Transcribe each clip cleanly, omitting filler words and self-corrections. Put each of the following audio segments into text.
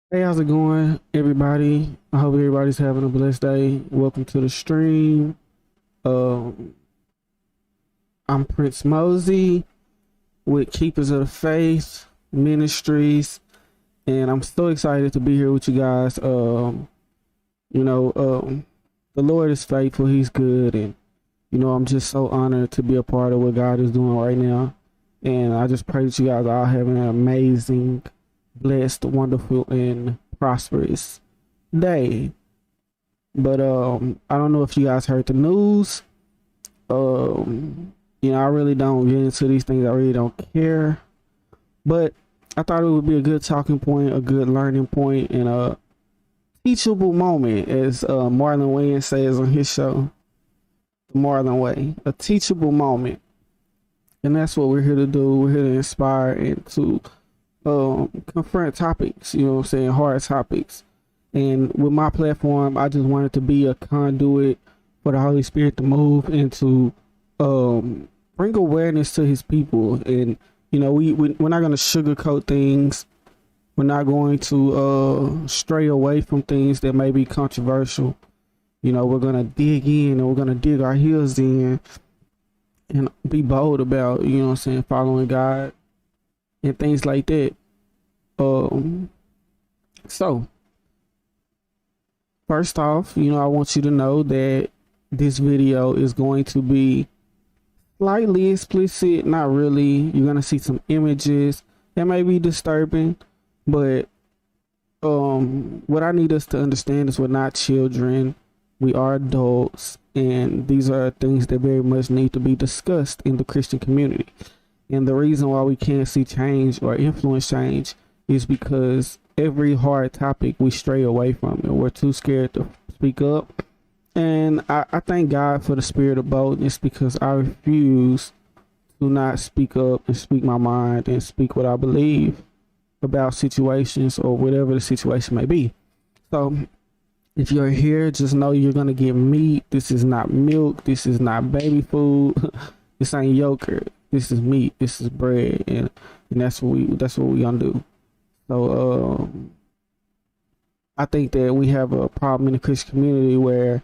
Hey, how's it going, everybody? I hope everybody's having a blessed day. Welcome to the stream. Um, I'm Prince Mosey with Keepers of the Faith Ministries, and I'm so excited to be here with you guys. You know, the Lord is faithful; He's good, and I'm just so honored to be a part of what God is doing right now. And I just pray that you guys are all having an amazing, blessed, wonderful, and prosperous day. But I don't know if you guys heard the news. I really don't get into these things. I really don't care. But I thought it would be a good talking point, a good learning point, and a teachable moment, as Marlon Wayans says on his show, The Marlon Way. A teachable moment. And that's what we're here to do. We're here to inspire and to confront topics, what I'm saying, hard topics. And with my platform, I just wanted to be a conduit for the Holy Spirit to move and to bring awareness to His people. And we're not going to sugarcoat things. We're not going to stray away from things that may be controversial. We're going to dig in, and we're going to dig our heels in and be bold about, following God and things like that. So first off, I want you to know that this video is going to be slightly explicit, not really. You're going to see some images that may be disturbing, but what I need us to understand is we're not children. We are adults, and these are things that very much need to be discussed in the Christian community. And the reason why we can't see change or influence change is because every hard topic we stray away from it. We're too scared to speak up. And I thank God for the spirit of boldness, because I refuse to not speak up and speak my mind and speak what I believe about situations or whatever the situation may be. So if you're here, just know you're going to get meat. This is not milk. This is not baby food. This ain't yogurt. This is meat. This is bread. And that's what we gonna do. So I think that we have a problem in the Christian community where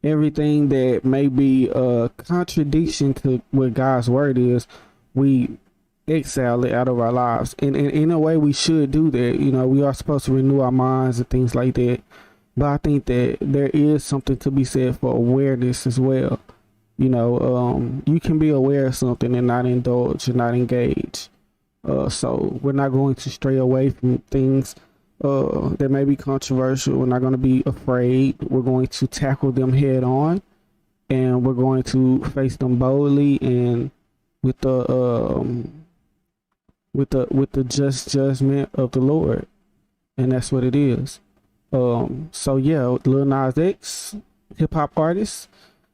everything that may be a contradiction to what God's word is, we exile it out of our lives. And in a way, we should do that. We are supposed to renew our minds and things like that. But I think that there is something to be said for awareness as well. You can be aware of something and not indulge and not engage. So we're not going to stray away from things that may be controversial. We're not going to be afraid. We're going to tackle them head on, and we're going to face them boldly and with the just judgment of the Lord. And that's what it is. So yeah, Lil Nas X, hip hop artist,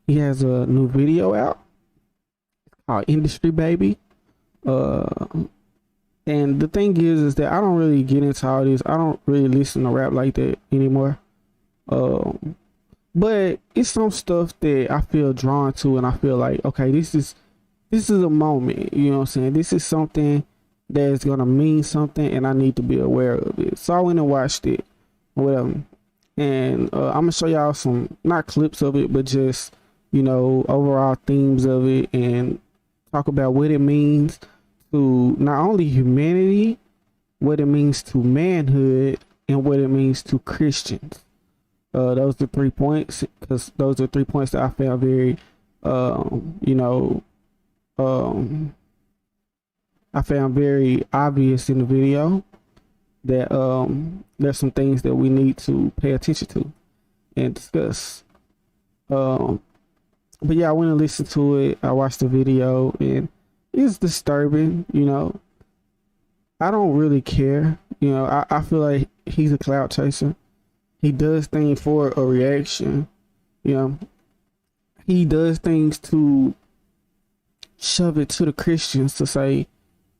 he has a new video out called Industry Baby. And the thing is that I don't really get into all this. I don't really listen to rap like that anymore. But it's some stuff that I feel drawn to, and I feel like, okay, this is a moment, you know what I'm saying? This is something that's gonna mean something, and I need to be aware of it. So I went and watched it, whatever. And I'm gonna show y'all some, not clips of it, but just, overall themes of it, and talk about what it means to not only humanity, what it means to manhood, and what it means to Christians. Those are 3 points, because those are 3 points that I found very, I found very obvious in the video, that there's some things that we need to pay attention to and discuss. But yeah, I went and listened to it. I watched the video, and it's disturbing. I don't really care. I feel like he's a clout chaser. He does things for a reaction. He does things to shove it to the Christians to say,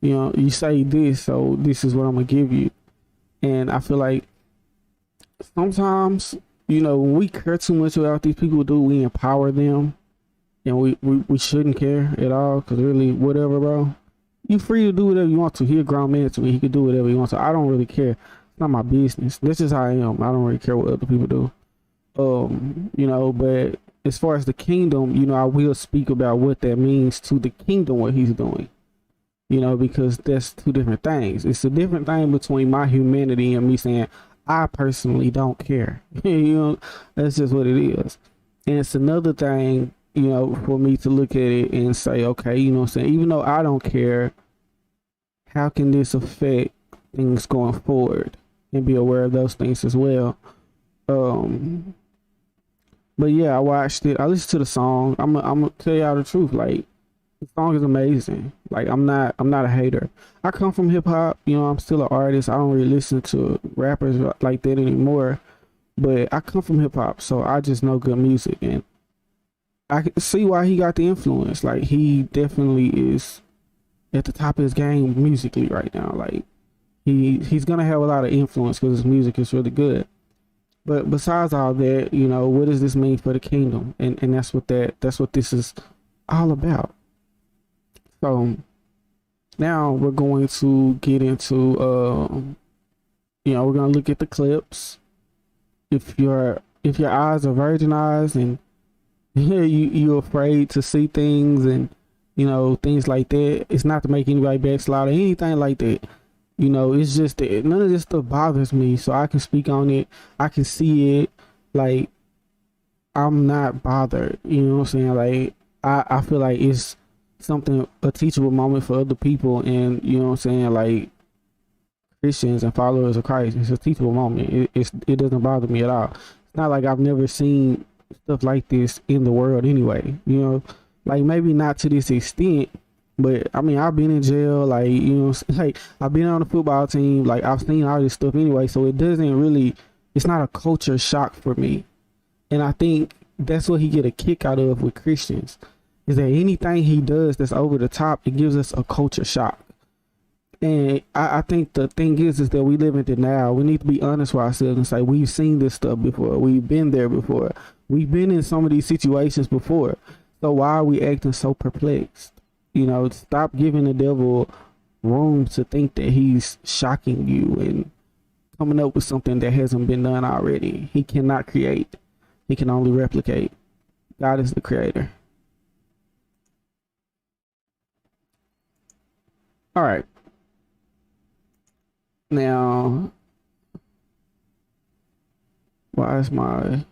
you say this, so this is what I'm gonna give you. And I feel like sometimes, when we care too much about what these people do, we empower them, and we shouldn't care at all, because really, whatever, bro. You free to do whatever you want to. He a grown man to me. He can do whatever he wants to. I don't really care. It's not my business. This is how I am. I don't really care what other people do. You know, but as far as the kingdom, you know, I will speak about what that means to the kingdom, what he's doing. You know, because that's two different things. It's a different thing between my humanity and me saying, I personally don't care. You know, that's just what it is. And it's another thing, you know, for me to look at it and say, okay, you know what I'm saying? Even though I don't care, how can this affect things going forward? And be aware of those things as well. But yeah, I watched it. I listened to the song. I'm gonna tell y'all the truth. Like, the song is amazing. Like, I'm not a hater. I come from hip hop. You know, I'm still an artist. I don't really listen to rappers like that anymore. But I come from hip hop, so I just know good music, and I can see why he got the influence. Like, he definitely is at the top of his game musically right now. Like, he's gonna have a lot of influence because his music is really good. But besides all that, you know, what does this mean for the kingdom? And that's what this is all about. So now we're going to get into you know, we're gonna look at the clips. If your eyes are virgin eyes and you're afraid to see things and, you know, things like that, it's not to make anybody backslide or anything like that. You know, it's just that none of this stuff bothers me, so I can speak on it. I can see it. Like, I'm not bothered. You know what I'm saying? Like, I feel like it's something, a teachable moment for other people, and, you know what I'm saying, like, Christians and followers of Christ. It's a teachable moment. It doesn't bother me at all. It's not like I've never seen stuff like this in the world anyway. You know, like, maybe not to this extent. But I mean, I've been in jail, like, you know, like, I've been on the football team, like, I've seen all this stuff anyway, so it doesn't really, it's not a culture shock for me. And I think that's what he get a kick out of with Christians, is that anything he does that's over the top, it gives us a culture shock. And I think the thing is that we live in denial. We need to be honest with ourselves and say, we've seen this stuff before, we've been there before, we've been in some of these situations before, so why are we acting so perplexed? You know, stop giving the devil room to think that he's shocking you and coming up with something that hasn't been done already. He cannot create. He can only replicate. God is the creator. All right. Now, why is my...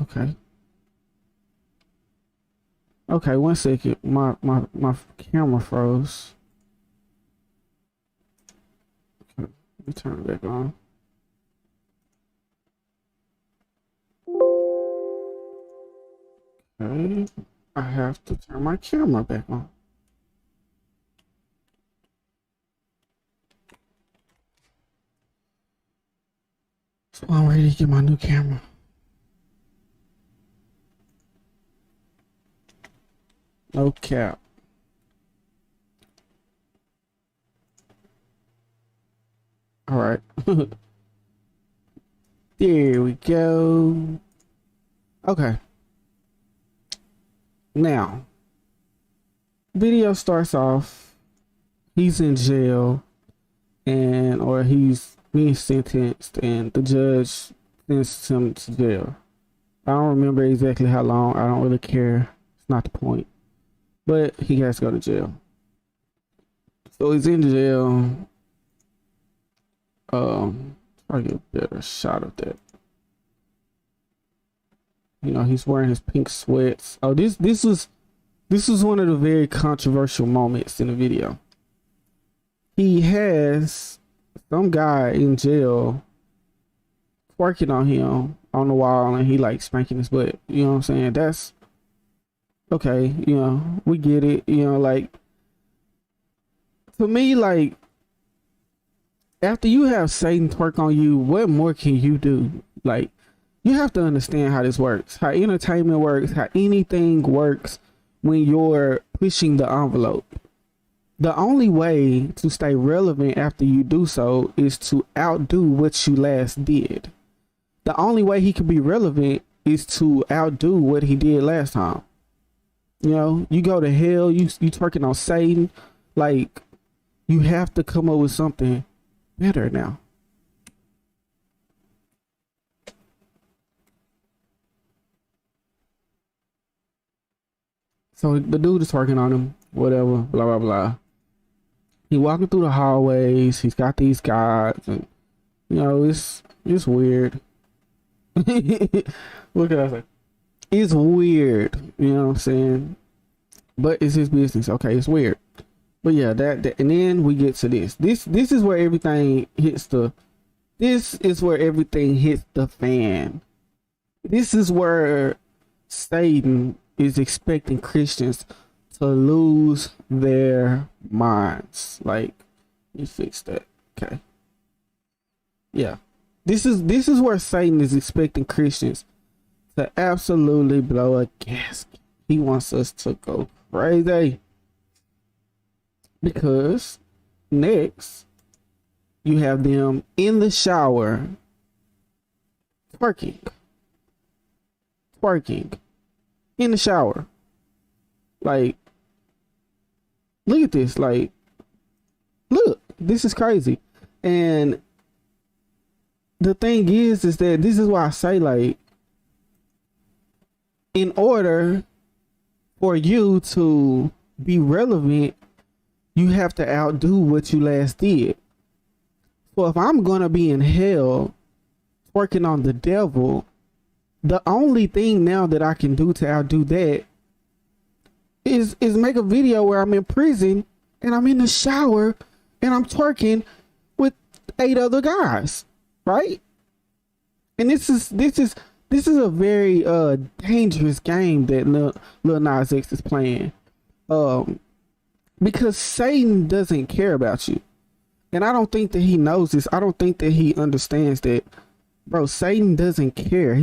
Okay. Okay, one second. My camera froze. Okay, let me turn it back on. Okay, I have to turn my camera back on. So I'm ready to get my new camera. No cap. All right. There we go. Okay. Now, video starts off, he's in jail, or he's being sentenced, and the judge sentenced him to jail. I don't remember exactly how long. I don't really care. It's not the point. But he has to go to jail. So he's in jail. Try to get a better shot of that. You know, he's wearing his pink sweats. Oh, this was one of the very controversial moments in the video. He has some guy in jail twerking on him on the wall, and he like spanking his butt. You know what I'm saying? That's okay. You know, we get it. You know, like, to me, like, after you have Satan twerk on you, what more can you do? Like, you have to understand how this works, how entertainment works, how anything works when you're pushing the envelope. The only way to stay relevant after you do so is to outdo what you last did. The only way he could be relevant is to outdo what he did last time. You know, you go to hell, you twerking on Satan, like, You have to come up with something better now. So the dude is working on him, whatever, blah blah blah. He walking through the hallways. He's got these guys, and it's weird. What can I say? It's weird. You know what I'm saying? But it's his business. Okay, it's weird. But yeah, that and then we get to this. This is where everything hits the. This is where everything hits the fan. This is where Satan is expecting Christians to lose their minds. Like, you fix that. Okay. Yeah. This is where Satan is expecting Christians to absolutely blow a gasket. He wants us to go crazy. Because next you have them in the shower twerking in the shower. Like, look at this. Like, look, this is crazy. And the thing is that this is why I say, like, in order for you to be relevant, you have to outdo what you last did. So if I'm gonna be in hell working on the devil, the only thing now that I can do to outdo that is make a video where I'm in prison and I'm in the shower and I'm twerking with 8 other guys, right? And this is a very dangerous game that Lil Nas X is playing, because Satan doesn't care about you, and I don't think that he knows this. I don't think that he understands that, bro. Satan doesn't care.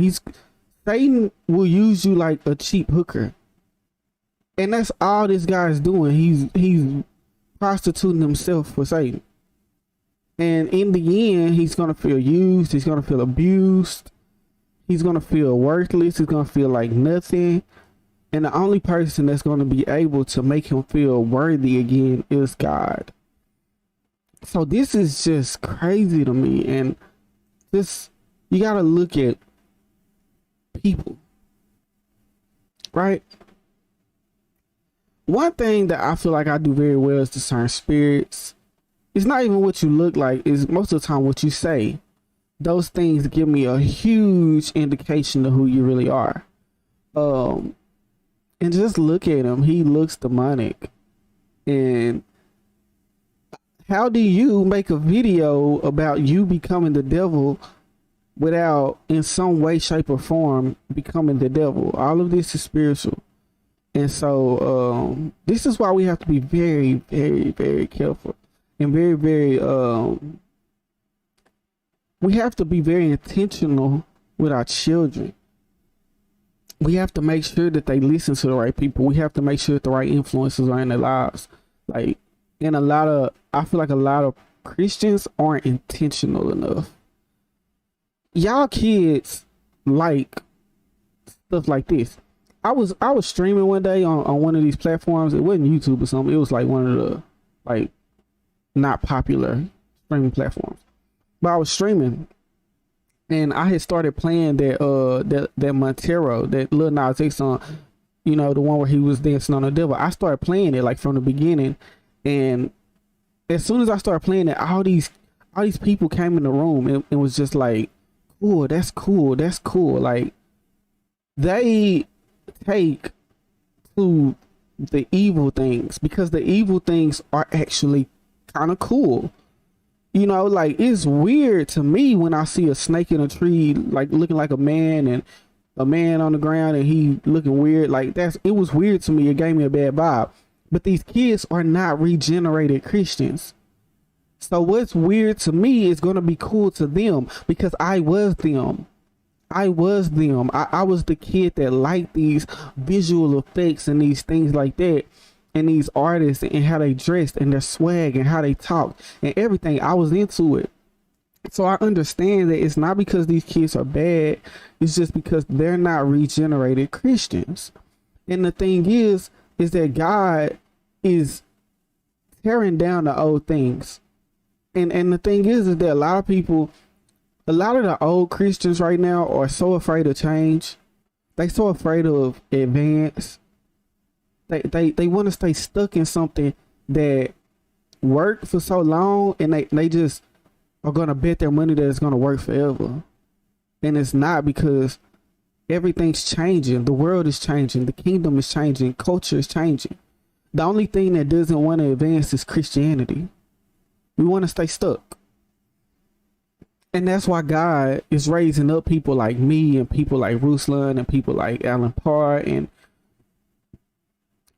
Satan will use you like a cheap hooker. And that's all this guy is doing. He's prostituting himself for Satan. And in the end, he's going to feel used. He's going to feel abused. He's going to feel worthless. He's going to feel like nothing. And the only person that's going to be able to make him feel worthy again is God. So this is just crazy to me. And this, you got to look at people, right? One thing that I feel like I do very well is discern spirits. It's not even what you look like, it's most of the time what you say. Those things give me a huge indication of who you really are. And just look at him. He looks demonic. And how do you make a video about you becoming the devil without in some way, shape, or form becoming the devil? All of this is spiritual. And so this is why we have to be very, very, very careful, and very, very we have to be very intentional with our children. We have to make sure that they listen to the right people. We have to make sure that the right influences are in their lives. Like, and I feel like a lot of Christians aren't intentional enough. Y'all kids like stuff like this. I was streaming one day on one of these platforms. It wasn't YouTube or something. It was like one of the like not popular streaming platforms. But I was streaming, and I had started playing that Montero, that Lil Nas X song, the one where he was dancing on the devil. I started playing it like from the beginning, and as soon as I started playing it, all these people came in the room and was just like, "Cool, that's cool, that's cool." Like, they take to the evil things because the evil things are actually kind of cool. Like, it's weird to me when I see a snake in a tree, like looking like a man, and a man on the ground and he looking weird. Like, it was weird to me. It gave me a bad vibe. But these kids are not regenerated Christians. So what's weird to me is going to be cool to them because I was them. I was the kid that liked these visual effects and these things like that, and these artists and how they dressed and their swag and how they talked and everything. I was into it. So I understand that it's not because these kids are bad. It's just because they're not regenerated Christians. And the thing is that God is tearing down the old things. And the thing is that a lot of people, a lot of the old Christians right now are so afraid of change. They so afraid of advance. They want to stay stuck in something that worked for so long, and they just are gonna bet their money that it's gonna work forever. And it's not, because everything's changing. The world is changing. The kingdom is changing. Culture is changing. The only thing that doesn't want to advance is Christianity. We want to stay stuck. And that's why God is raising up people like me and people like Ruslan and people like Alan Parr, and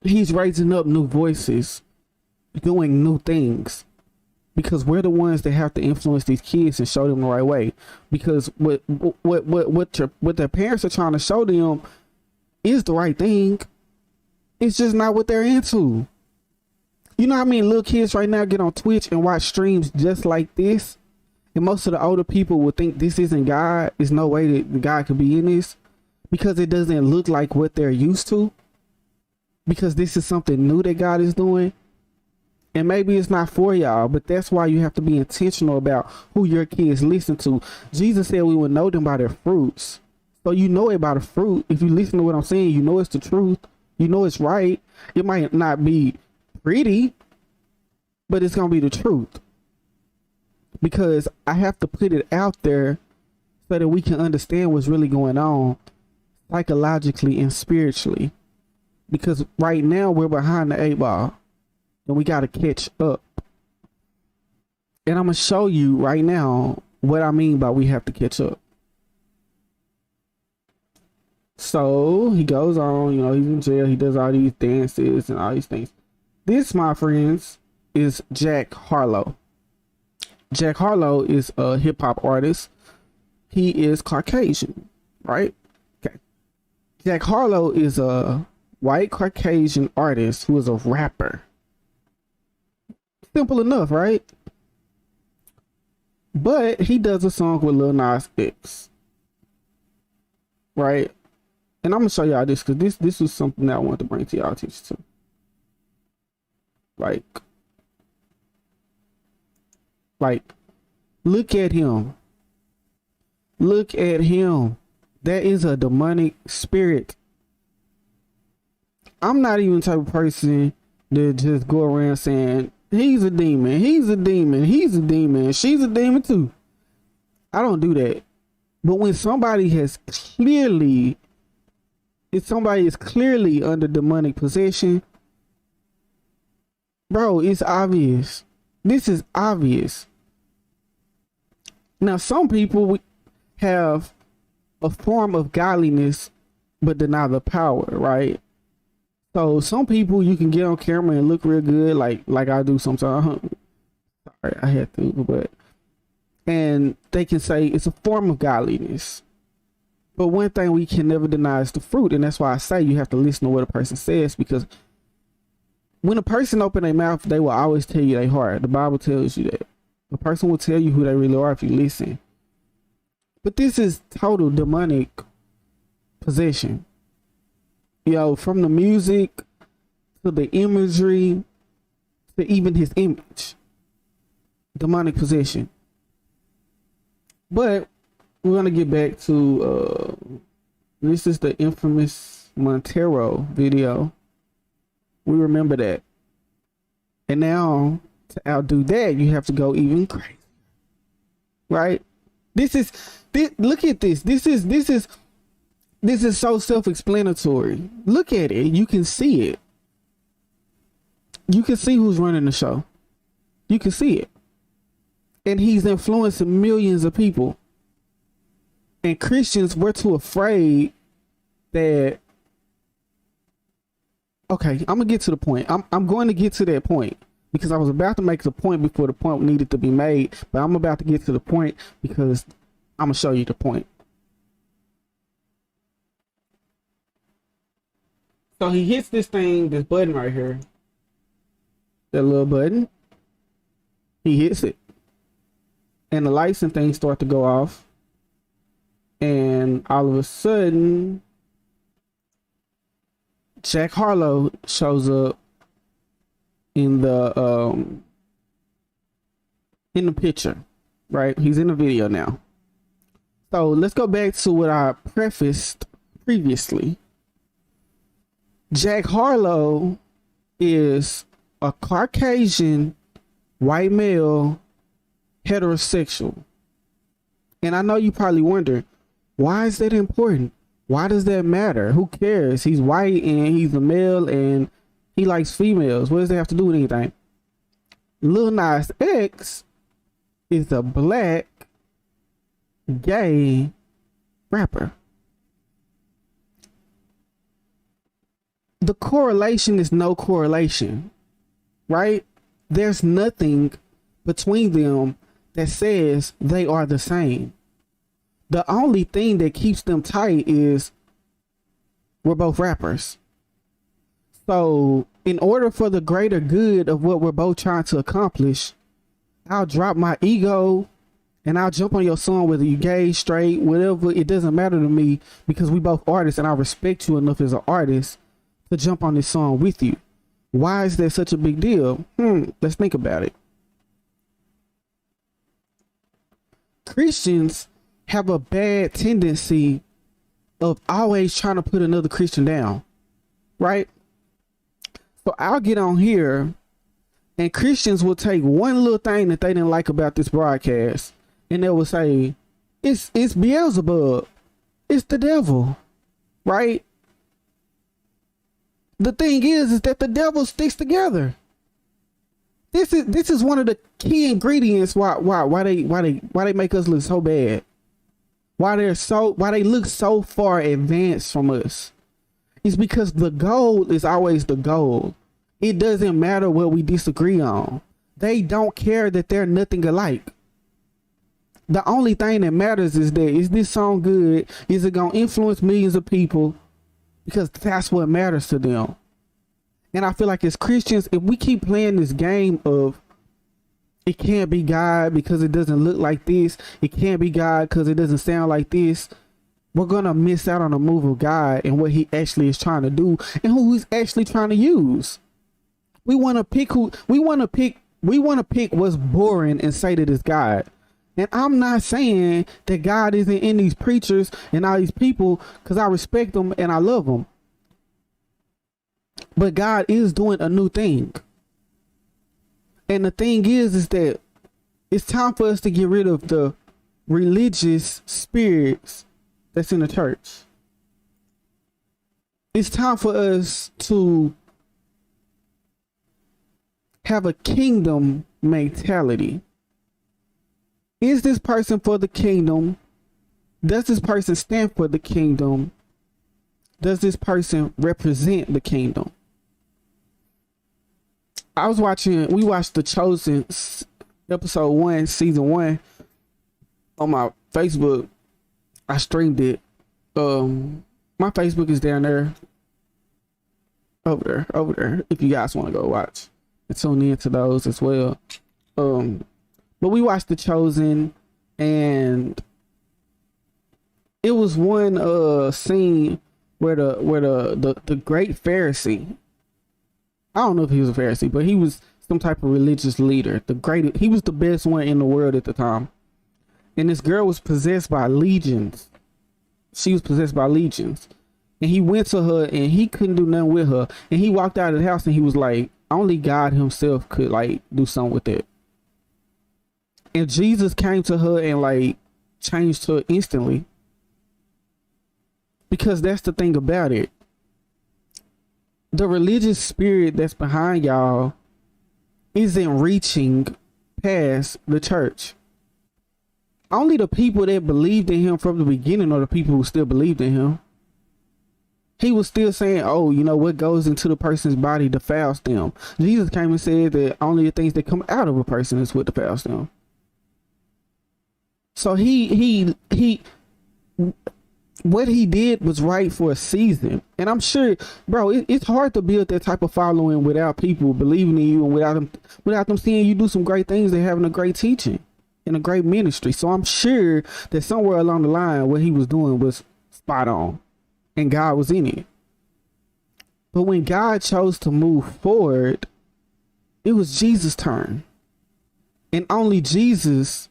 he's raising up new voices doing new things, because we're the ones that have to influence these kids and show them the right way. Because what their parents are trying to show them is the right thing. It's just not what they're into. You know how many little kids right now get on Twitch and watch streams just like this? And most of the older people will think this isn't God. There's no way that God could be in this, because it doesn't look like what they're used to. Because this is something new that God is doing. And maybe it's not for y'all, but that's why you have to be intentional about who your kids listen to. Jesus said we would know them by their fruits. So you know it by the fruit. If you listen to what I'm saying, you know it's the truth. You know it's right. It might not be pretty, but it's going to be the truth. Because I have to put it out there so that we can understand what's really going on psychologically and spiritually. Because right now we're behind the 8 ball. And we got to catch up. And I'm going to show you right now what I mean by we have to catch up. So he goes on, you know, he's in jail. He does all these dances and all these things. This, my friends, is Jack Harlow. Jack Harlow is a hip hop artist. He is Caucasian, right? Okay. Jack Harlow is a white Caucasian artist who is a rapper. Simple enough, right? But he does a song with Lil Nas X, right? And I'm gonna show y'all this, because this was something that I wanted to bring to y'all attention to. Like, look at him. Look at him. That is a demonic spirit. I'm not even the type of person that just go around saying, he's a demon, he's a demon, he's a demon, she's a demon too. I don't do that. But when somebody has clearly, if somebody is clearly under demonic possession, bro, it's obvious. This is obvious. Now, some people have a form of godliness, but deny the power, right? So some people, you can get on camera and look real good, like I do sometimes. Sorry, I had to, but, and they can say it's a form of godliness. But one thing we can never deny is the fruit, and that's why I say you have to listen to what a person says, because when a person open their mouth, they will always tell you their heart. The Bible tells you that. A person will tell you who they really are if you listen. But this is total demonic possession. You know, from the music to the imagery to even his image. Demonic possession. But we're going to get back to this is the infamous Montero video. We remember that. And now, to outdo that, you have to go even crazy. Right? Look at this. This is so self-explanatory. Look at it. You can see it. You can see who's running the show. You can see it. And he's influencing millions of people. And Christians, we're too afraid that, okay, I'm gonna get to the point. I'm going to get to that point, because I was about to make the point before the point needed to be made, but I'm about to get to the point because I'm gonna show you the point. So he hits this thing, this button right here, that little button. He hits it, and the lights and things start to go off, and all of a sudden Jack Harlow shows up in the picture, right? He's in the video now. So let's go back to what I prefaced previously. Jack Harlow is a Caucasian white male heterosexual. And I know you probably wonder, why is that important? Why does that matter? Who cares? He's white and he's a male and he likes females. What does that have to do with anything? Lil Nas X is a black gay rapper. The correlation is no correlation, right? There's nothing between them that says they are the same. The only thing that keeps them tight is we're both rappers. So in order for the greater good of what we're both trying to accomplish, I'll drop my ego and I'll jump on your song, whether you gay, straight, whatever. It doesn't matter to me, because we both artists and I respect you enough as an artist to jump on this song with you. Why is that such a big deal? Let's think about it. Christians have a bad tendency of always trying to put another Christian down, right? So I'll get on here and Christians will take one little thing that they didn't like about this broadcast and they will say, it's Beelzebub, it's the devil, right? The thing is that the devil sticks together. This is one of the key ingredients why they make us look so bad. Why they look so far advanced from us. It's because the goal is always the goal. It doesn't matter what we disagree on. They don't care that they're nothing alike. The only thing that matters is that, is this song good? Is it gonna influence millions of people? Because that's what matters to them. And I feel like as Christians, if we keep playing this game of it can't be God because it doesn't look like this, it can't be God because it doesn't sound like this, we're gonna miss out on the move of God and what he actually is trying to do and who he's actually trying to use. We want to pick what's boring and say that it's God. And I'm not saying that God isn't in these preachers and all these people, because I respect them and I love them. But God is doing a new thing. And the thing is that it's time for us to get rid of the religious spirits that's in the church. It's time for us to have a kingdom mentality. Is this person for the kingdom? Does this person stand for the kingdom? Does this person represent the kingdom? We watched The Chosen episode 1, season 1 on my Facebook. I streamed it. My Facebook is down there. Over there. If you guys want to go watch and tune in to those as well. But we watched The Chosen, and it was one scene where the great Pharisee, I don't know if he was a Pharisee, but he was some type of religious leader. He was the best one in the world at the time. And this girl was possessed by legions. She was possessed by legions. And he went to her and he couldn't do nothing with her. And he walked out of the house and he was like, only God himself could like do something with it. And Jesus came to her and like changed her instantly. Because that's the thing about it. The religious spirit that's behind y'all isn't reaching past the church. Only the people that believed in him from the beginning are the people who still believed in him. He was still saying, oh, you know, what goes into the person's body defiles them. Jesus came and said that only the things that come out of a person is what defiles them. So what he did was right for a season. And I'm sure, bro, it's hard to build that type of following without people believing in you and without them seeing you do some great things and having a great teaching and a great ministry. So I'm sure that somewhere along the line, what he was doing was spot on and God was in it. But when God chose to move forward, It was Jesus' turn. And only Jesus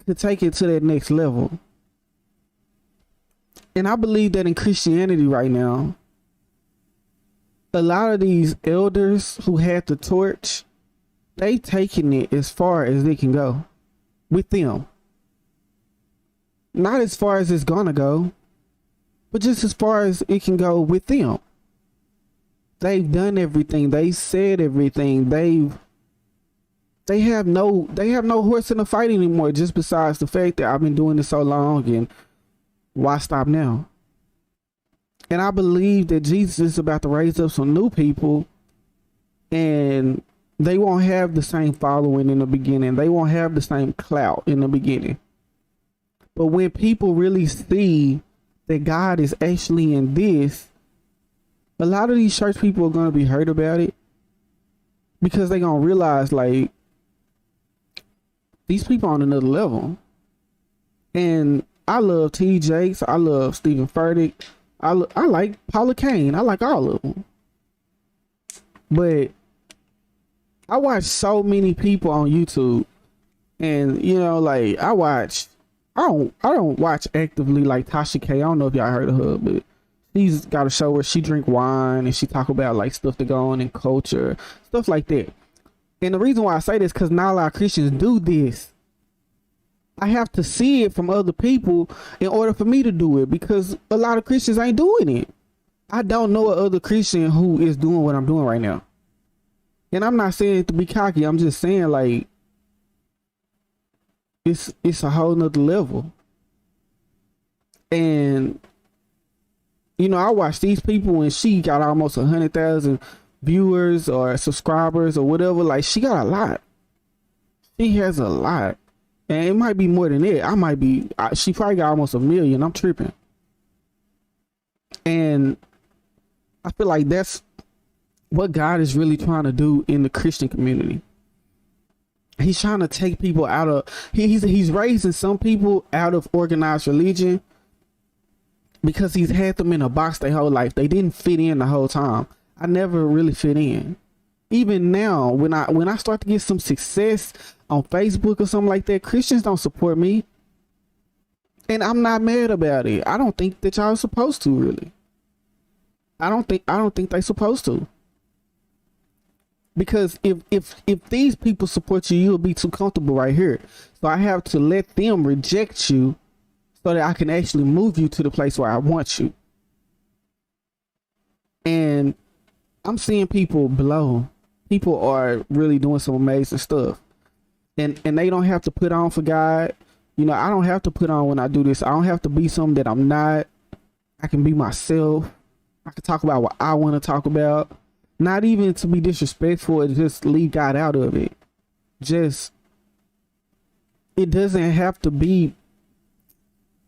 could take it to that next level. And I believe that in Christianity right now, a lot of these elders who had the torch, they taking it as far as they can go with them. Not as far as it's gonna go, but just as far as it can go with them. They've done everything. They said everything. They have no horse in the fight anymore, just besides the fact that I've been doing this so long, and why stop now? And I believe that Jesus is about to raise up some new people, and they won't have the same following in the beginning. They won't have the same clout in the beginning. But when people really see that God is actually in this, a lot of these church people are going to be hurt about it, because they're going to realize, like, these people on another level. And I love T. Jakes. I love Stephen Furtick. I like Paula Kane. I like all of them. But I watch so many people on YouTube, and you know, like I don't watch actively like Tasha K. I don't know if y'all heard of her, but she's got a show where she drink wine and she talk about like stuff that go on in culture, stuff like that. And the reason why I say this, because not a lot of Christians do this. I have to see it from other people in order for me to do it, because a lot of Christians ain't doing it. I don't know a other Christian who is doing what I'm doing right now. And I'm not saying it to be cocky. I'm just saying, like, it's a whole nother level. And, you know, I watch these people and she got almost 100,000 viewers or subscribers or whatever. Like, she got a lot. She has a lot. And it might be more than that. She probably got almost 1 million. I'm tripping. And I feel like that's what God is really trying to do in the Christian community. He's trying to take people out of, he's raising some people out of organized religion, because he's had them in a box their whole life. They didn't fit in the whole time. I never really fit in. Even now, when I start to get some success on Facebook or something like that, Christians don't support me. And I'm not mad about it. I don't think that y'all are supposed to, really. I don't think they're supposed to. Because if these people support you, you'll be too comfortable right here. So I have to let them reject you so that I can actually move you to the place where I want you. And I'm seeing people blow. People are really doing some amazing stuff. And they don't have to put on for God. You know, I don't have to put on when I do this. I don't have to be something that I'm not. I can be myself. I can talk about what I want to talk about. Not even to be disrespectful, and just leave God out of it. Just, it doesn't have to be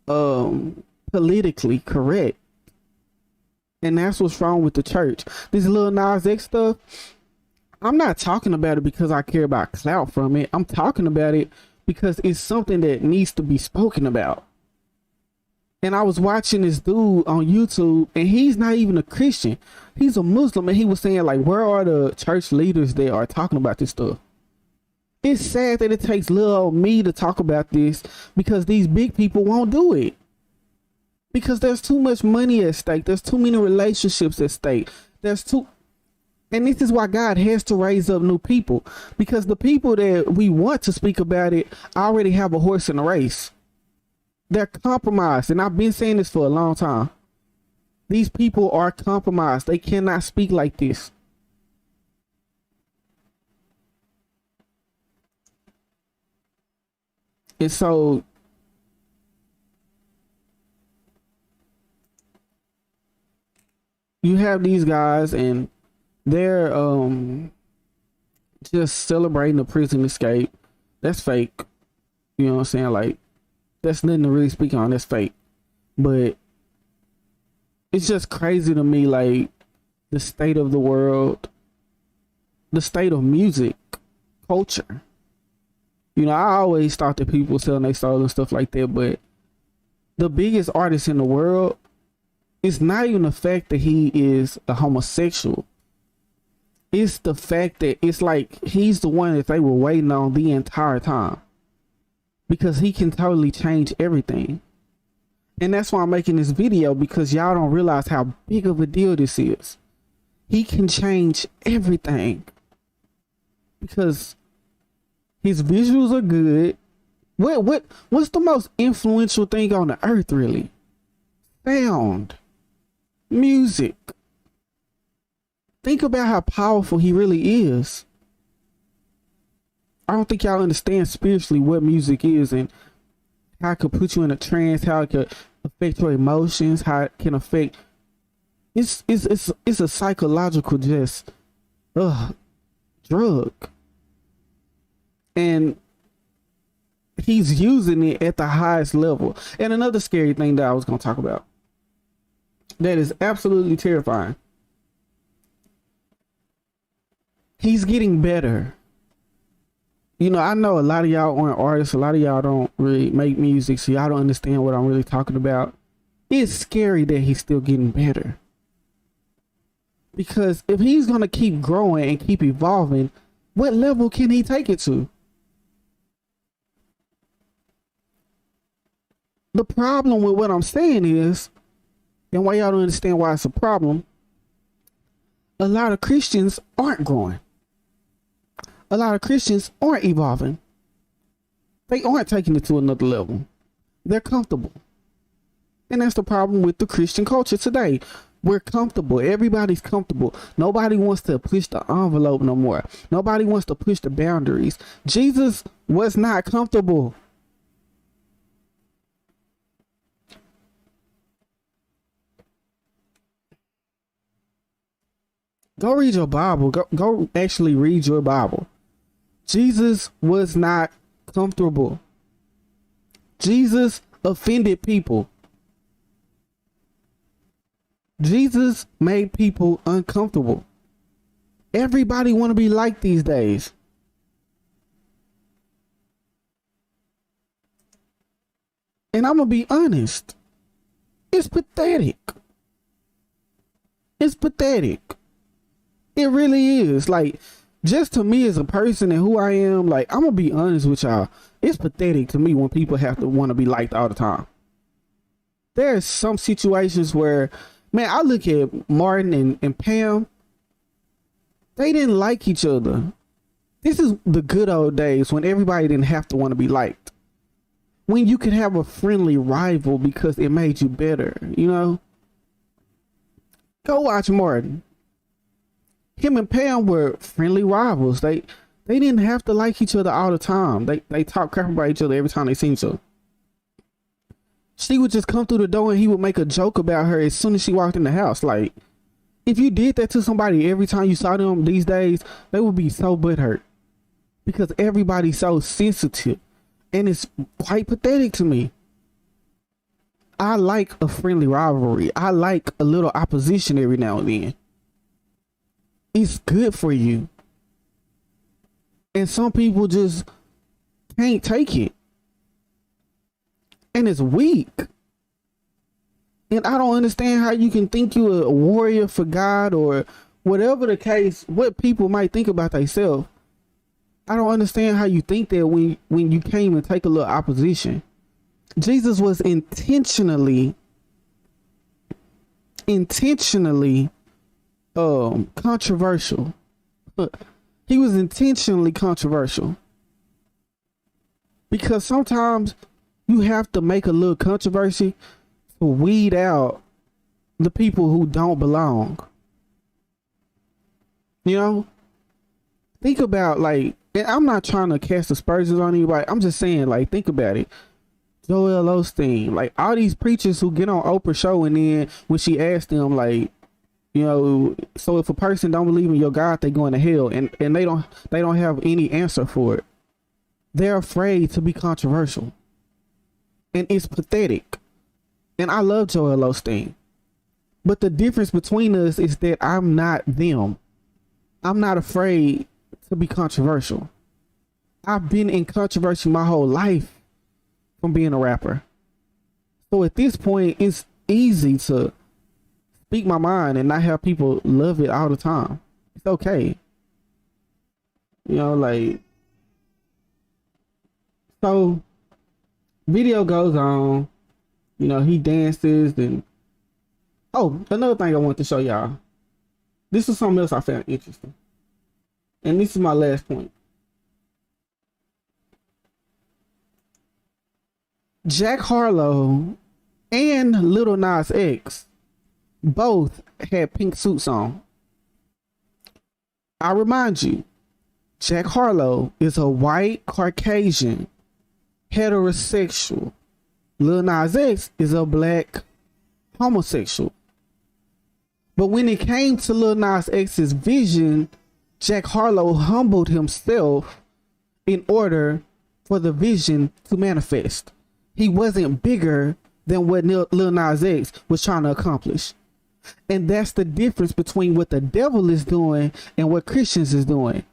politically correct. And that's what's wrong with the church. This Lil Nas X stuff, I'm not talking about it because I care about clout from it. I'm talking about it because it's something that needs to be spoken about. And I was watching this dude on YouTube, and he's not even a Christian. He's a Muslim, and he was saying, like, where are the church leaders that are talking about this stuff? It's sad that it takes little old me to talk about this, because these big people won't do it. Because there's too much money at stake. There's too many relationships at stake. And this is why God has to raise up new people, because the people that we want to speak about it already have a horse in the race. They're compromised. And I've been saying this for a long time. These people are compromised. They cannot speak like this. And so you have these guys, and they're just celebrating the prison escape. That's fake. You know what I'm saying? Like, that's nothing to really speak on. That's fake. But it's just crazy to me, like, the state of the world, the state of music, culture. You know, I always thought that people selling their soul and stuff like that, but the biggest artist in the world, it's not even the fact that he is a homosexual. It's the fact that it's like he's the one that they were waiting on the entire time, because he can totally change everything. And that's why I'm making this video, because y'all don't realize how big of a deal this is. He can change everything because his visuals are good. What's the most influential thing on the earth, really? Sound, music. Think about how powerful he really is. I don't think y'all understand spiritually what music is and how it could put you in a trance, how it could affect your emotions, how it can affect. It's a psychological just drug, and he's using it at the highest level. And another scary thing that I was going to talk about that is absolutely terrifying. He's getting better. You know, I know a lot of y'all aren't artists. A lot of y'all don't really make music, so y'all don't understand what I'm really talking about. It's scary that he's still getting better. Because if he's going to keep growing and keep evolving, what level can he take it to? The problem with what I'm saying is, and why y'all don't understand why it's a problem, a lot of Christians aren't growing. A lot of Christians aren't evolving. They aren't taking it to another level. They're comfortable. And that's the problem with the Christian culture today. We're comfortable. Everybody's comfortable. Nobody wants to push the envelope no more. Nobody wants to push the boundaries. Jesus was not comfortable. Go read your Bible. Go actually read your Bible. Jesus was not comfortable. Jesus offended people. Jesus made people uncomfortable. Everybody want to be liked these days. And I'm going to be honest. It's pathetic. It's pathetic. It really is. Like, just to me as a person and who I am, like, I'm going to be honest with y'all. It's pathetic to me when people have to want to be liked all the time. There's some situations where, man, I look at Martin and Pam. They didn't like each other. This is the good old days when everybody didn't have to want to be liked. When you could have a friendly rival because it made you better, you know? Go watch Martin. Him and Pam were friendly rivals. They didn't have to like each other all the time. They talk crap about each other every time they seen each other. She would just come through the door and he would make a joke about her as soon as she walked in the house. Like, if you did that to somebody every time you saw them these days, they would be so butthurt. Because everybody's so sensitive. And it's quite pathetic to me. I like a friendly rivalry. I like a little opposition every now and then. It's good for you. And some people just can't take it. And it's weak. And I don't understand how you can think you're a warrior for God or whatever the case, what people might think about themselves. I don't understand how you think that when you came and take a little opposition. Jesus was intentionally controversial. He was intentionally controversial. Because sometimes you have to make a little controversy to weed out the people who don't belong. You know? Think about, like, and I'm not trying to cast aspersions on anybody. I'm just saying, like, think about it. Joel Osteen, like, all these preachers who get on Oprah's show, and then when she asked them, like, you know, so if a person don't believe in your God, they going to hell, and they don't have any answer for it. They're afraid to be controversial. And it's pathetic. And I love Joel Osteen. But the difference between us is that I'm not them. I'm not afraid to be controversial. I've been in controversy my whole life from being a rapper. So at this point, it's easy to speak my mind and not have people love it all the time. It's okay. You know, like, so video goes on, you know, he dances and oh, another thing I want to show y'all. This is something else I found interesting. And this is my last point. Jack Harlow and Lil Nas X both had pink suits on. I remind you, Jack Harlow is a white Caucasian heterosexual. Lil Nas X is a black homosexual. But when it came to Lil Nas X's vision, Jack Harlow humbled himself in order for the vision to manifest. He wasn't bigger than what Lil Nas X was trying to accomplish. And that's the difference between what the devil is doing and what Christians is doing.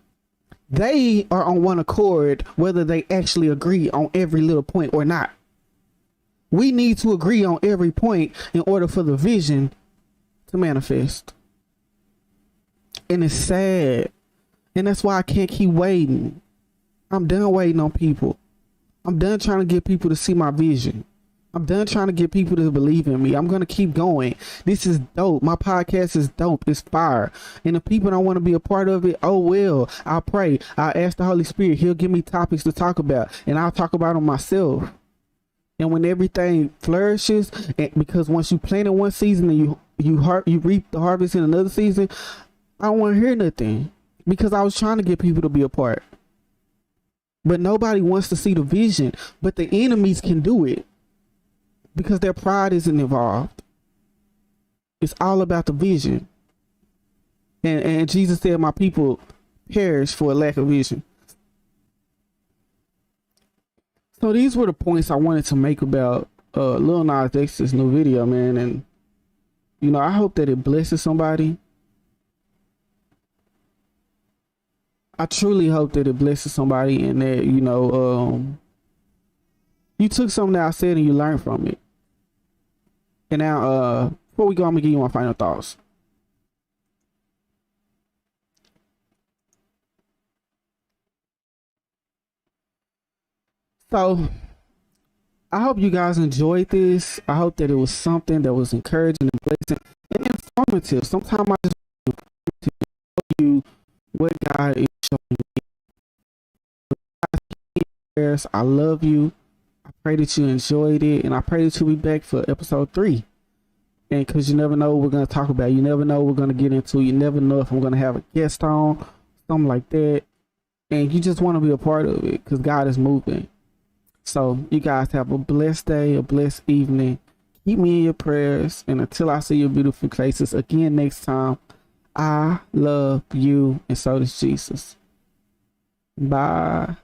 They are on one accord, whether they actually agree on every little point or not. We need to agree on every point in order for the vision to manifest. And it's sad. And that's why I can't keep waiting. I'm done waiting on people. I'm done trying to get people to see my vision. I'm done trying to get people to believe in me. I'm going to keep going. This is dope. My podcast is dope. It's fire. And if people don't want to be a part of it, oh well. I'll pray. I'll ask the Holy Spirit. He'll give me topics to talk about. And I'll talk about them myself. And when everything flourishes, and because once you plant in one season and you reap the harvest in another season, I don't want to hear nothing. Because I was trying to get people to be a part. But nobody wants to see the vision. But the enemies can do it. Because their pride isn't involved. It's all about the vision. And Jesus said, my people perish for a lack of vision. So these were the points I wanted to make about Lil Nas X's new video, man. And, you know, I hope that it blesses somebody. I truly hope that it blesses somebody and that, you know, you took something that I said and you learned from it. And now, before we go, I'm gonna give you my final thoughts. So, I hope you guys enjoyed this. I hope that it was something that was encouraging and blessing and informative. Sometimes I just want to show you what God is showing me. I love you. I pray that you enjoyed it, and I pray that you'll be back for episode 3. And because you never know what we're going to talk about. You never know what we're going to get into. You never know if I'm going to have a guest on, something like that. And you just want to be a part of it because God is moving. So you guys have a blessed day, a blessed evening. Keep me in your prayers. And until I see your beautiful faces again next time, I love you, and so does Jesus. Bye.